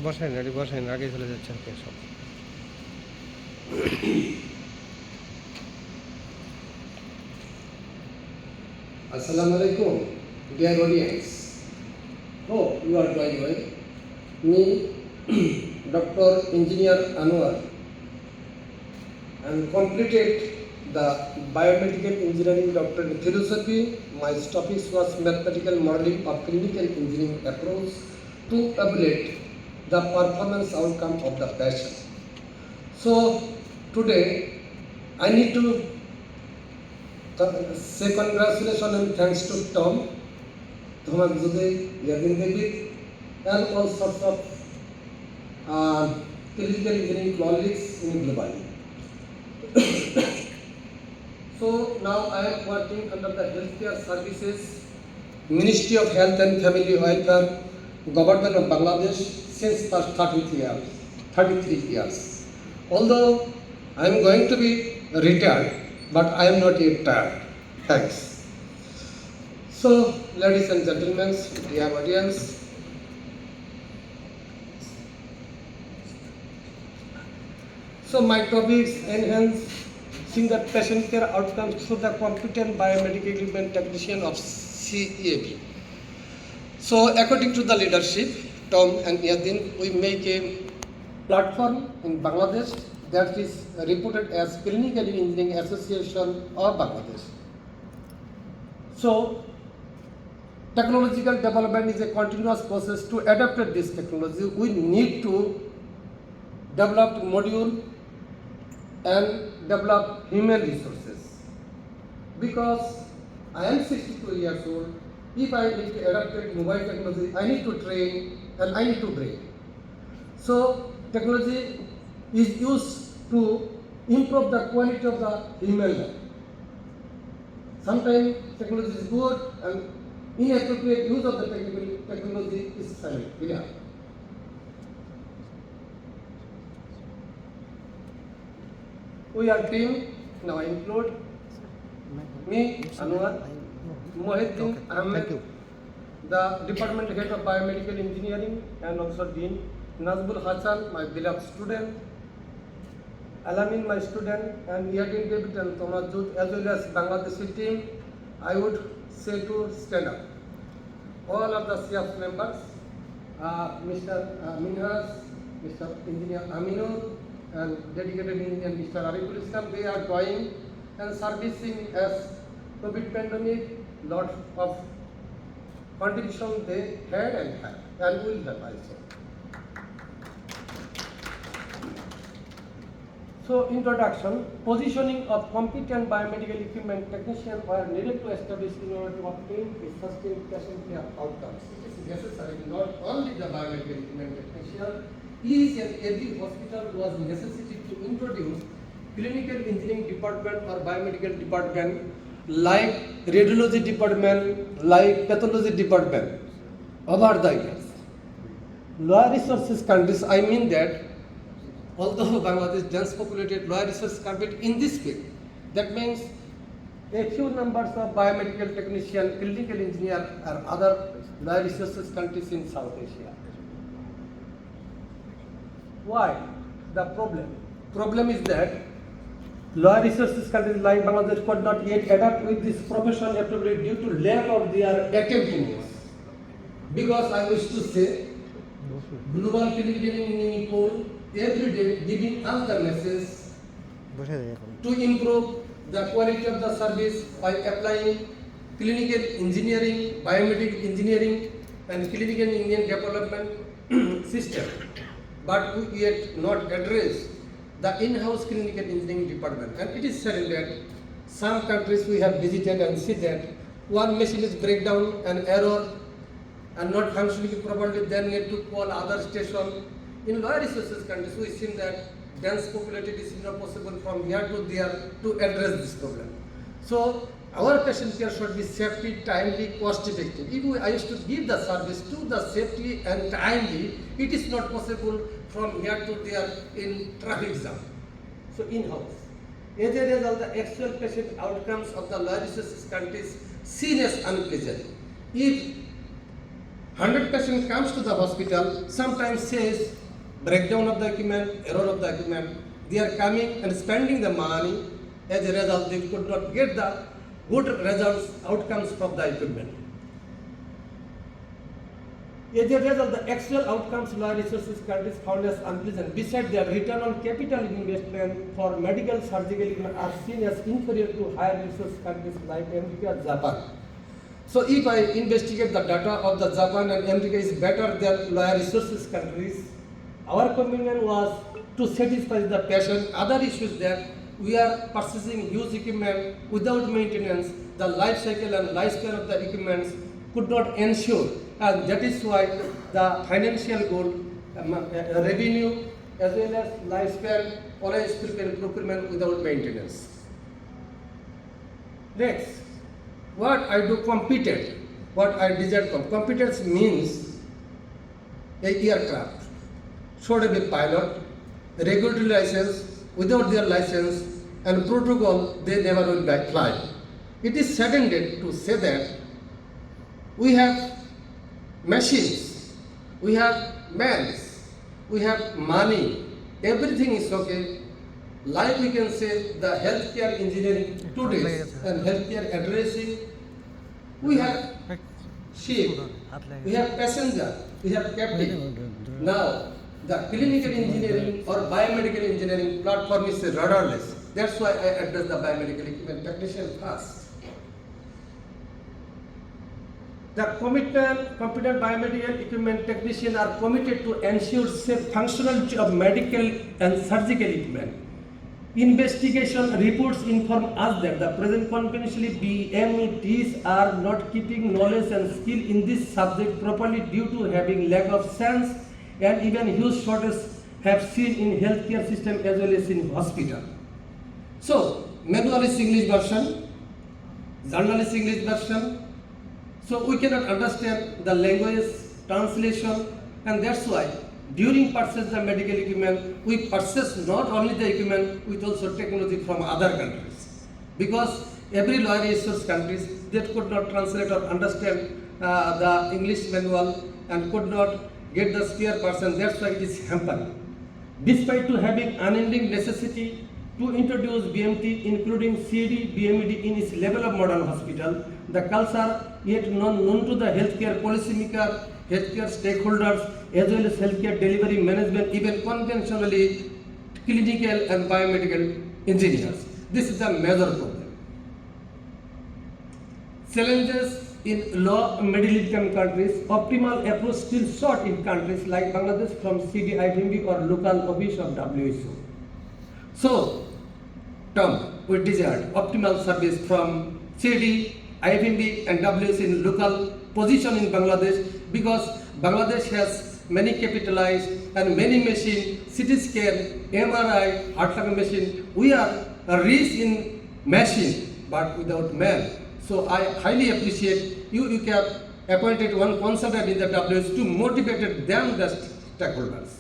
বসাই না, বসাই না, আগে চলে যাচ্ছে আর কি সব। Assalamu alaikum, dear audience. Hope you are doing well. Me, Dr. Engineer Anwar, and completed the biomedical engineering doctor in philosophy. My topic was mathematical modeling of clinical engineering approach to evaluate the performance outcome of the patient. So today I need to say congratulations and thanks to Tom, Thomas Zude, Yadin David, and all sorts of clinical engineering colleagues in globally. So now I am working under the Healthcare Services, Ministry of Health and Family Welfare, Government of Bangladesh since past 33 years. Although I am going to be retired, but I am not yet tired. Thanks. So, ladies and gentlemen, dear audience, so my topics enhancing the patient care outcomes through the competent biomedical equipment technician of CEAB. So, according to the leadership, Tom and Yadin, we make a platform in Bangladesh that is reported as Clinical Engineering Association of Bangladesh. So, technological development is a continuous process. To adapt this technology, we need to develop module and develop human resources. Because I am 62 years old, if I need to adapt mobile technology, I need to train and I need to train. So, technology is used to improve the quality of the human life. Sometimes technology is good and inappropriate use of the technology is silent. Yeah. We are team, now I include me, Anwar, Mohiddin Ahmed, the Department Head of Biomedical Engineering and also Dean, Nazbul Hassan, my beloved student, Alamin, my student, and Yadin David and Thomas Jud, as well as Bangladeshi team, I would say to stand up. All of the CF members, Mr. Minhas, Mr. Engineer Aminur, and dedicated engineer Mr. Ariful Islam, they are going and servicing as COVID pandemic, lot of contribution they had and have, and will have also. So, introduction, positioning of competent biomedical equipment technician were needed to establish in order to obtain a sustained patient care outcomes. It is necessary not only the biomedical equipment technician, each and every hospital was necessary to introduce clinical engineering department or biomedical department like radiology department, like pathology department over the years. Lower resources countries, I mean that although Bangladesh dense populated, lower resource country in this field, that means a few numbers of biomedical technician, clinical engineer or other lower resources countries in South Asia. Why? The problem is that lower resources countries like Bangladesh could not yet adapt with this profession appropriately due to lack of their attentiveness. Because I wish to say, global clinical engineering pool every day giving us the message to improve the quality of the service by applying clinical engineering, biomedical engineering, and clinical engineering development system. But we yet not address the in-house clinical engineering department. And it is said that some countries we have visited and see that one machine is breakdown and error and not functioning properly, then need to call other station. In lower resources countries, we see that dense populated is not possible from here to there to address this problem. So our patient care should be safety, timely, cost effective. If I used to give the service to the safety and timely, it is not possible from here to there in traffic jam. So in-house. As a result, the actual patient outcomes of the lower resources countries seen as unpleasant. If 100 patient comes to the hospital, sometimes says breakdown of the equipment, error of the equipment, they are coming and spending the money. As a result, they could not get the good results, outcomes from the equipment. As a result, the actual outcomes lower resources countries found as unpleasant. Besides, their return on capital investment for medical surgical equipment are seen as inferior to higher resource countries like America, Japan. So if I investigate the data of the Japan and America is better than lower resources countries, our commitment was to satisfy the patient. Other issues that we are purchasing huge equipment without maintenance, the life cycle and lifespan of the equipments could not ensure, and that is why the financial goal, revenue as well as lifespan always prepare procurement without maintenance. Next, what I do competent, what I desired competence means a aircraft should have a pilot, regulatory license. Without their license and protocol, they never will fly. It is saddened to say that we have machines, we have men, we have money, everything is okay. Like we can say the healthcare engineering today and healthcare addressing, we have ship, we have passenger, we have captain. Now, the clinical engineering or biomedical engineering platform is radarless. That's why I address the biomedical equipment technician first. The competent biomedical equipment technicians are committed to ensure safe functionality of medical and surgical equipment. Investigation reports inform us that the present conventionally BMETs are not keeping knowledge and skill in this subject properly due to having lack of sense and even huge shortages have seen in healthcare system as well as in hospital. So, manual is English version, journal is English version, so we cannot understand the language translation, and that's why during purchase the medical equipment, we purchase not only the equipment, with also technology from other countries. Because every lower resource countries that could not translate or understand the English manual and could not get the spare parts, and that's why it is hampering. Despite to having unending necessity to introduce BMT including CD, BMED in its level of modern hospital, the culture yet known to the healthcare policymaker, healthcare stakeholders as well as healthcare delivery management, even conventionally clinical and biomedical engineers. This is the major problem. Challenges in low middle income countries, optimal approach still sought in countries like Bangladesh from CD, ICEHTMC or local office of WHO. So, we desired optimal service from CD, ICEHTMC and WHO in local position in Bangladesh, because Bangladesh has many capitalized and many machine, CT scan, MRI, heart lung machine. We are rich in machine but without man. So I highly appreciate you have appointed one consultant in the WHO to motivate them, the stakeholders.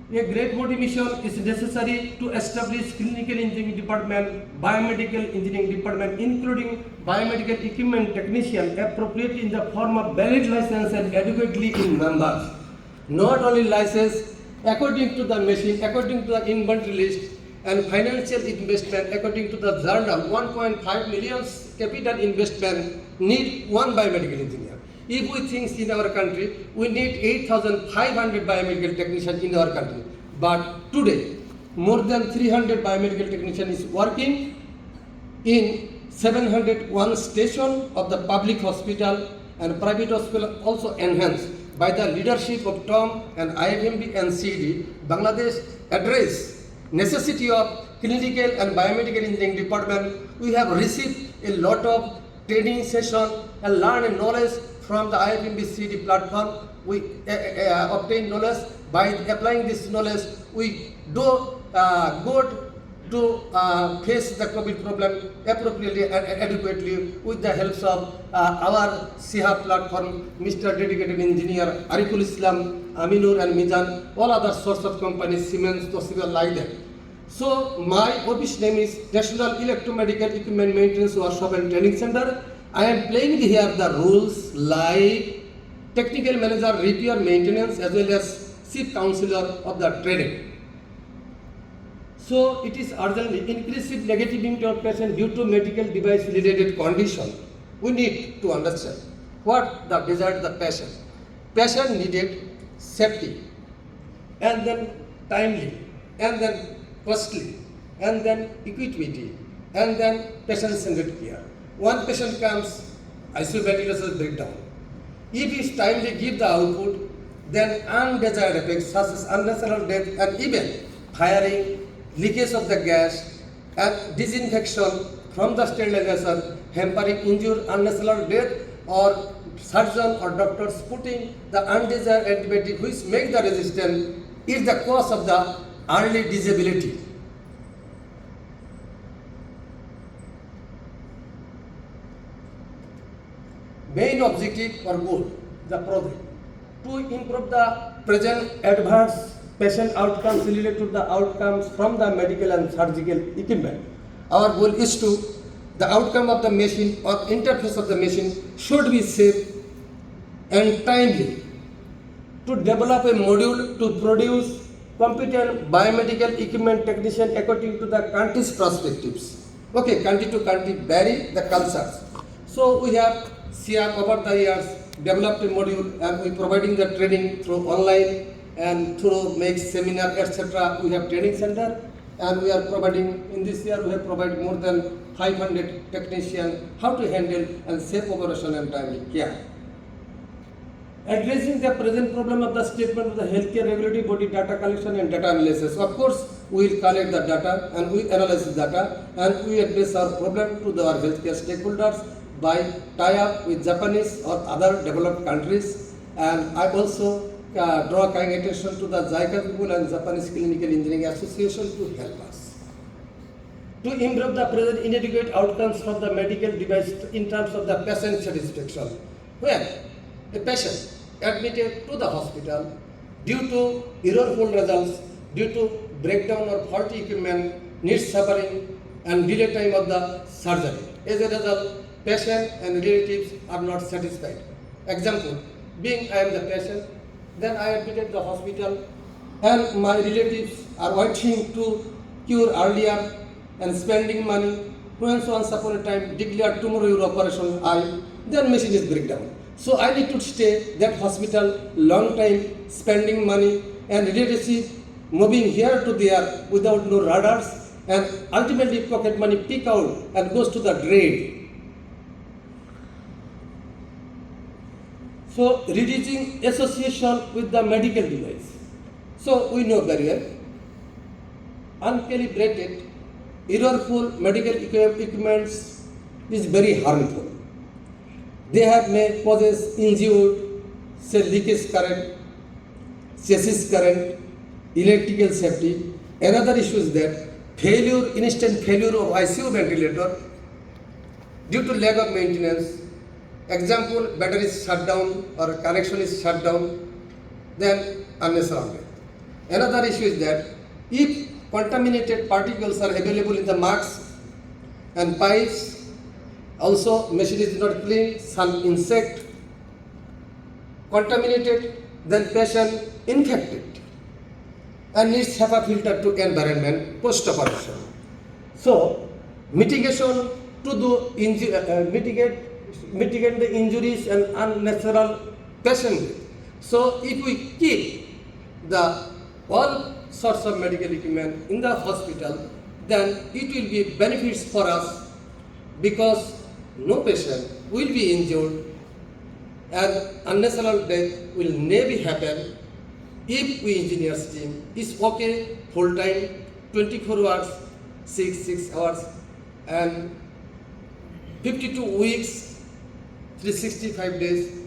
A great motivation is necessary to establish clinical engineering department, biomedical engineering department, including biomedical equipment technician, appropriately in the form of valid license and adequately in numbers. Not only license, according to the machine, according to the inventory list, and financial investment, according to the journal, 1.5 million capital investment need one biomedical engineer. If we think in our country, we need 8,500 biomedical technicians in our country. But today, more than 300 biomedical technicians is working in 701 stations of the public hospital and private hospital, also enhanced by the leadership of Tom and ICEHTMC and CD. Bangladesh address necessity of clinical and biomedical engineering department. We have received a lot of training session and learned knowledge from the ICEHTMC CD platform. We obtain knowledge. By applying this knowledge, we do good to face the COVID problem appropriately and adequately with the help of our SIHA platform, Mr. Dedicated Engineer, Ariful Islam, Aminur and Mizan, all other sorts of companies, Siemens, Toshiba, like that. So my office name is National Electromedical Equipment Maintenance Workshop and Training Center. I am playing here the rules like technical manager, repair, maintenance, as well as chief counselor of the training. So it is urgently increasing negative impact of patient due to medical device related condition. We need to understand what the desired the patient. Patient needed safety, and then timely, and then costly, and then equity, and then patient-centered care. One patient comes, ICU ventilation breakdown. If he timely give the output, then undesired effects such as unnatural death and even firing, leakage of the gas, and disinfection from the sterilization, hampering injury, unnatural death, or surgeon or doctors putting the undesired antibiotic which make the resistant is the cause of the early disability. Main objective or goal, the project, to improve the present adverse patient outcomes related to the outcomes from the medical and surgical equipment. Our goal is to the outcome of the machine or interface of the machine should be safe and timely. To develop a module to produce competent biomedical equipment technician according to the country's perspectives. Okay, country to country vary the cultures. So we have over the years developed a module and we providing the training through online and through make seminar etc. We have training center and we are providing in this year we have provided more than 500 technicians how to handle and safe operation and timely care. Addressing the present problem of the statement of the healthcare regulatory body data collection and data analysis. Of course, we will collect the data and we analyze the data and we address our problem to our healthcare stakeholders by tie-up with Japanese or other developed countries. And I also draw kind attention to the JICA people and Japanese Clinical Engineering Association to help us. To improve the present inadequate outcomes from the medical device in terms of the patient satisfaction. When a patient admitted to the hospital due to errorful results, due to breakdown or faulty equipment, needs suffering and delay time of the surgery. As a result, patient and relatives are not satisfied. Example, being I am the patient, then I admitted the hospital and my relatives are waiting to cure earlier and spending money. Once upon a time declared tomorrow your operation then machine is breakdown. So I need to stay that hospital long time, spending money and relationship moving here to there without no radars and ultimately pocket money pick out and goes to the drain. So reducing association with the medical device. So we know very well, uncalibrated, errorful medical equipments is very harmful. They may causes injured, say leakage current, chassis current, electrical safety. Another issue is that instant failure of ICU ventilator due to lack of maintenance. Example, battery is shut down or connection is shut down, then unnecessary death. Another issue is that if contaminated particles are available in the marks and pipes, also machine is not clean, some insect contaminated, then patient infected and needs HEPA filter to environment post-operation. So mitigation to do mitigate the injuries and unnatural patient death. So if we keep the all sorts of medical equipment in the hospital, then it will be benefits for us because no patient will be injured and unnatural death will never happen if we engineers team is okay full time 24 hours 6 hours and 52 weeks 365 days,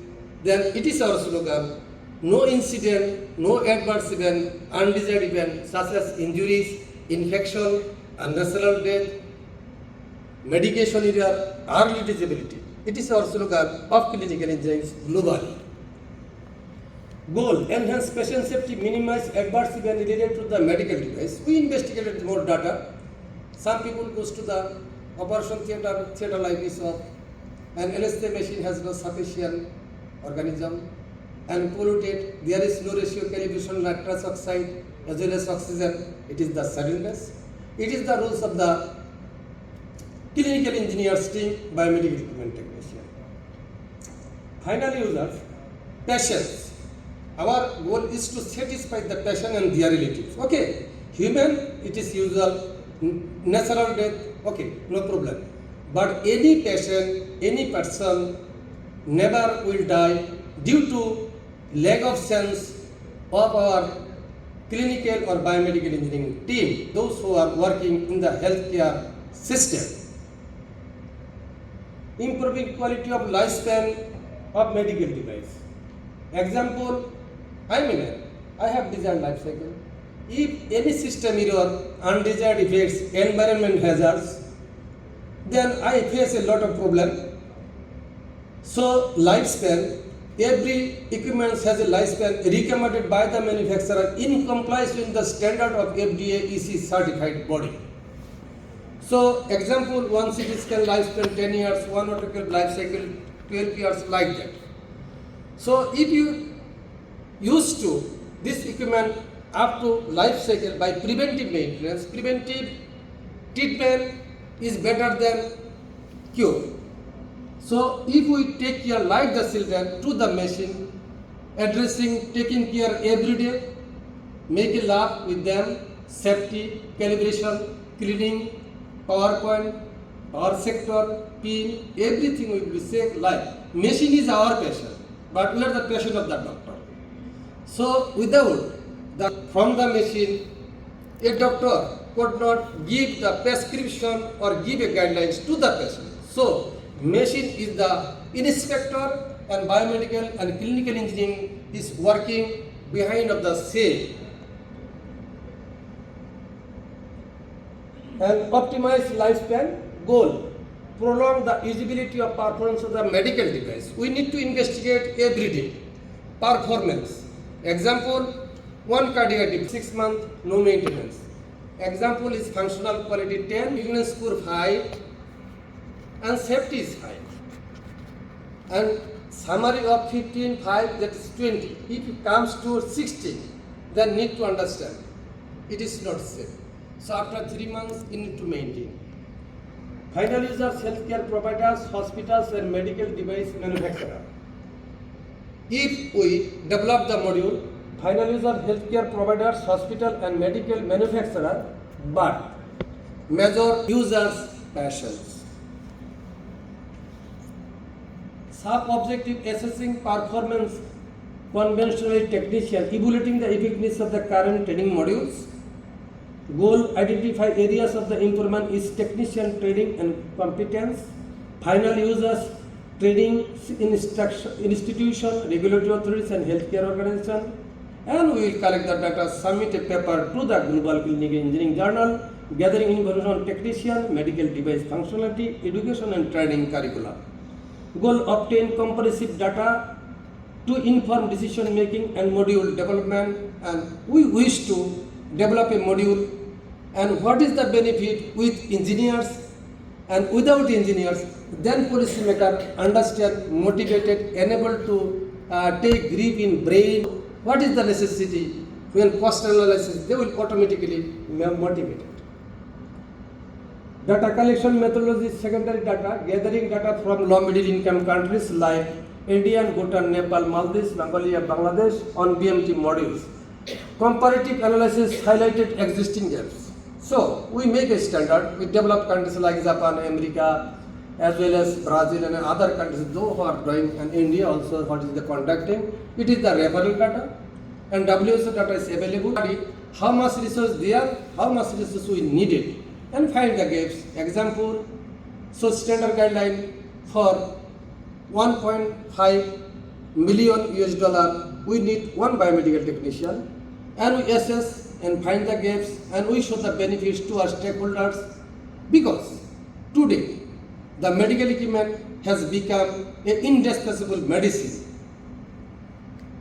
then it is our slogan, no incident, no adverse event, undesired event such as injuries, infection, unnatural death, medication error, early disability. It is our slogan of clinical engineering globally. Goal, enhance patient safety, minimize adverse event related to the medical device. We investigated more data. Some people goes to the operation theater like this of an LSD machine has no sufficient organism and polluted. There is no ratio calibration nitrous oxide as well as oxygen. It is the suddenness. It is the rules of the clinical engineers team, biomedical equipment technician. Final users, patients. Our goal is to satisfy the patient and their relatives. Okay, human, it is usual, natural death, okay, no problem. But any patient, any person never will die due to lack of sense of our clinical or biomedical engineering team, those who are working in the healthcare system. Improving quality of lifespan of medical device. Example, I have designed life cycle. If any system error, undesired effects, environment hazards, then I face a lot of problem. So lifespan, every equipment has a lifespan recommended by the manufacturer in compliance with the standard of FDA EC certified body. So example, one CT scan lifespan 10 years, one autoclave life cycle 12 years, like that. So if you used to this equipment up to life cycle by preventive maintenance, preventive treatment is better than cure. So if we take care like the children to the machine, addressing, taking care every day, make a lab with them, safety, calibration, cleaning, power point, power sector, pin, everything will be safe like. Machine is our patient, but we are the patient of the doctor. So without from the machine, a doctor could not give the prescription or give a guidelines to the patient. So machine is the inspector and biomedical and clinical engineering is working behind of the same. And optimize lifespan goal, prolong the usability of performance of the medical device. We need to investigate every day performance. Example, one cardiac device, 6 months, no maintenance. Example is functional quality 10, fitness score 5, and safety is 5. And summary of 15, 5, that is 20. If it comes to 16, then need to understand it is not safe. So after 3 months, you need to maintain. Final users, healthcare providers, hospitals, and medical device manufacturer. If we develop the module, final user, healthcare providers, hospital, and medical manufacturer, but major users, patients. Sub-objective assessing performance, conventional technician, evaluating the effectiveness of the current training modules. Goal, identify areas of the improvement is technician training and competence. Final users, training institution, regulatory authorities and healthcare organization. And we will collect the data, submit a paper to the Global Clinical Engineering Journal, gathering information on technician, medical device functionality, education and training curricula. Goal, obtain comprehensive data to inform decision making and module development, and we wish to develop a module. And what is the benefit with engineers and without engineers? Then policymaker understand, motivated, enabled to take grip in brain. What is the necessity? When cost analysis, they will automatically motivate it. Data collection methodology, secondary data, gathering data from low middle income countries like India, Bhutan, Nepal, Maldives, Mongolia, Bangladesh on BMT modules. Comparative analysis highlighted existing gaps. So we make a standard. We develop countries like Japan, America, as well as Brazil and other countries, those who are doing, and India also, what is the conducting. It is the referral data, and WHO data is available. How much resource there, how much resource we needed, and find the gaps. Example, so standard guideline for 1.5 million US dollar, we need one biomedical technician, and we assess and find the gaps, and we show the benefits to our stakeholders, because today the medical equipment has become an indispensable medicine.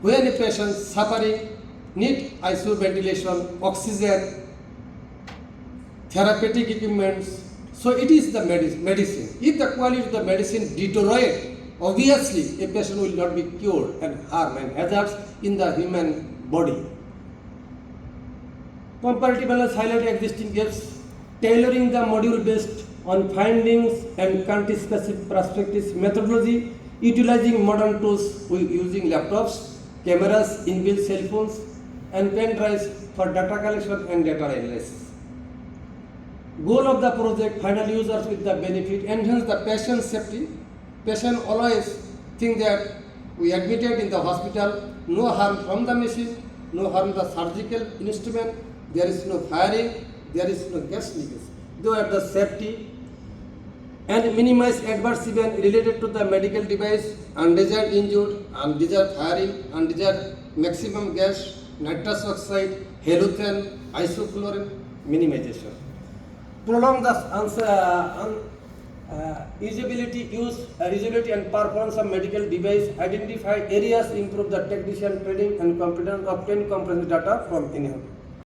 when a patient suffering need ICU ventilation, oxygen, therapeutic equipments. So it is the medicine. If the quality of the medicine deteriorate, obviously a patient will not be cured and harm and hazards in the human body. Comparative analysis highlight existing gaps, tailoring the module based on findings and country-specific perspectives methodology, utilizing modern tools using laptops, cameras, inbuilt cell phones, and pen drives for data collection and data analysis. Goal of the project: final users with the benefit, enhance the patient safety. Patient always think that we admitted in the hospital, no harm from the machine, no harm the surgical instrument, there is no firing, there is no gas leakage. Though at the safety and minimize adverse event related to the medical device, undesired injured, undesired firing, undesired maximum gas, nitrous oxide, halothen, isoflurane, minimization. Prolong the usability, usability and performance of medical device, identify areas, improve the technician training and competence, obtain comprehensive data from in-house.